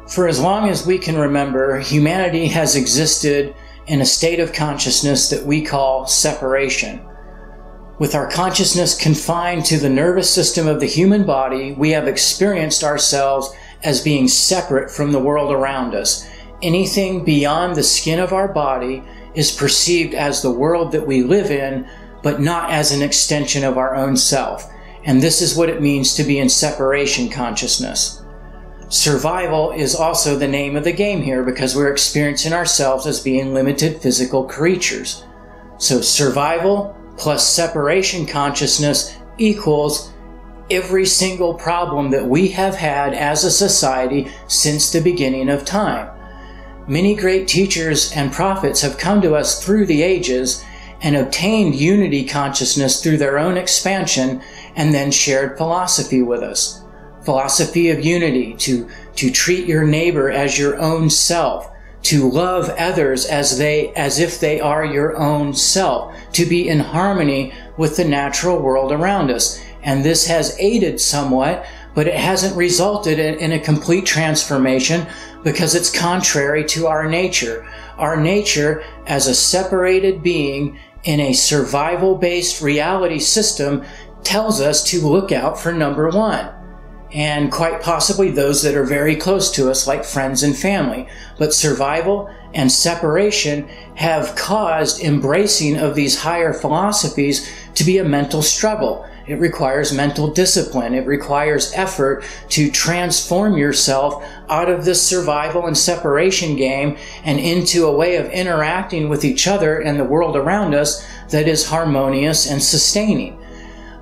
For as long as we can remember, humanity has existed in a state of consciousness that we call separation. With our consciousness confined to the nervous system of the human body, we have experienced ourselves as being separate from the world around us. Anything beyond the skin of our body is perceived as the world that we live in, but not as an extension of our own self. And this is what it means to be in separation consciousness. Survival is also the name of the game here because we're experiencing ourselves as being limited physical creatures. So survival plus separation consciousness equals every single problem that we have had as a society since the beginning of time. Many great teachers and prophets have come to us through the ages and obtained unity consciousness through their own expansion and then shared philosophy with us. Philosophy of unity, to treat your neighbor as your own self, to love others as if they are your own self, to be in harmony with the natural world around us. And this has aided somewhat, but it hasn't resulted in a complete transformation because it's contrary to our nature. Our nature as a separated being in a survival-based reality system tells us to look out for number one. And quite possibly those that are very close to us, like friends and family. But survival and separation have caused embracing of these higher philosophies to be a mental struggle. It requires mental discipline. It requires effort to transform yourself out of this survival and separation game and into a way of interacting with each other and the world around us that is harmonious and sustaining.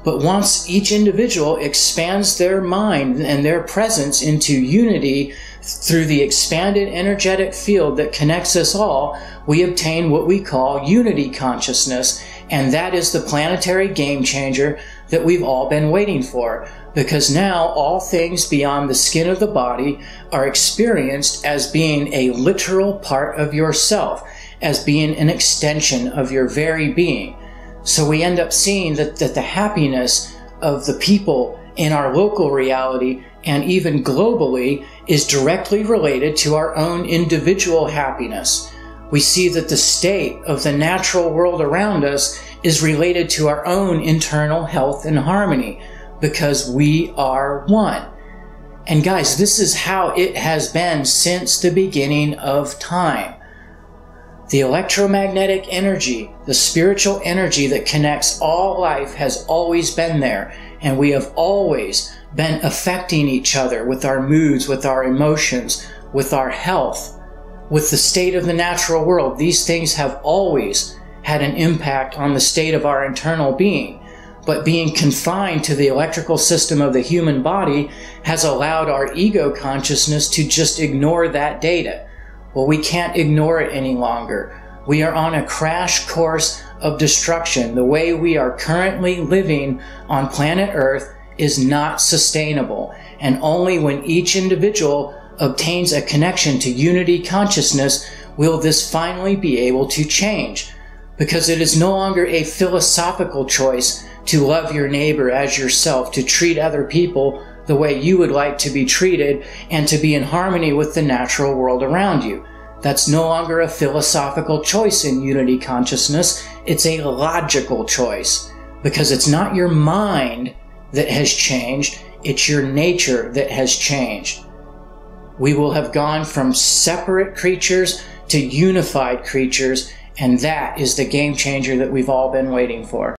But once each individual expands their mind and their presence into unity through the expanded energetic field that connects us all, we obtain what we call unity consciousness. And that is the planetary game changer that we've all been waiting for. Because now all things beyond the skin of the body are experienced as being a literal part of yourself, as being an extension of your very being. So we end up seeing that the happiness of the people in our local reality and even globally is directly related to our own individual happiness. We see that the state of the natural world around us is related to our own internal health and harmony because we are one. And guys, this is how it has been since the beginning of time. The electromagnetic energy, the spiritual energy that connects all life has always been there, and we have always been affecting each other with our moods, with our emotions, with our health, with the state of the natural world. These things have always had an impact on the state of our internal being, but being confined to the electrical system of the human body has allowed our ego consciousness to just ignore that data. Well, we can't ignore it any longer. We are on a crash course of destruction. The way we are currently living on planet Earth is not sustainable. And only when each individual obtains a connection to unity consciousness will this finally be able to change. Because it is no longer a philosophical choice to love your neighbor as yourself, to treat other people the way you would like to be treated, and to be in harmony with the natural world around you. That's no longer a philosophical choice in unity consciousness. It's a logical choice, because it's not your mind that has changed, it's your nature that has changed. We will have gone from separate creatures to unified creatures, and that is the game changer that we've all been waiting for.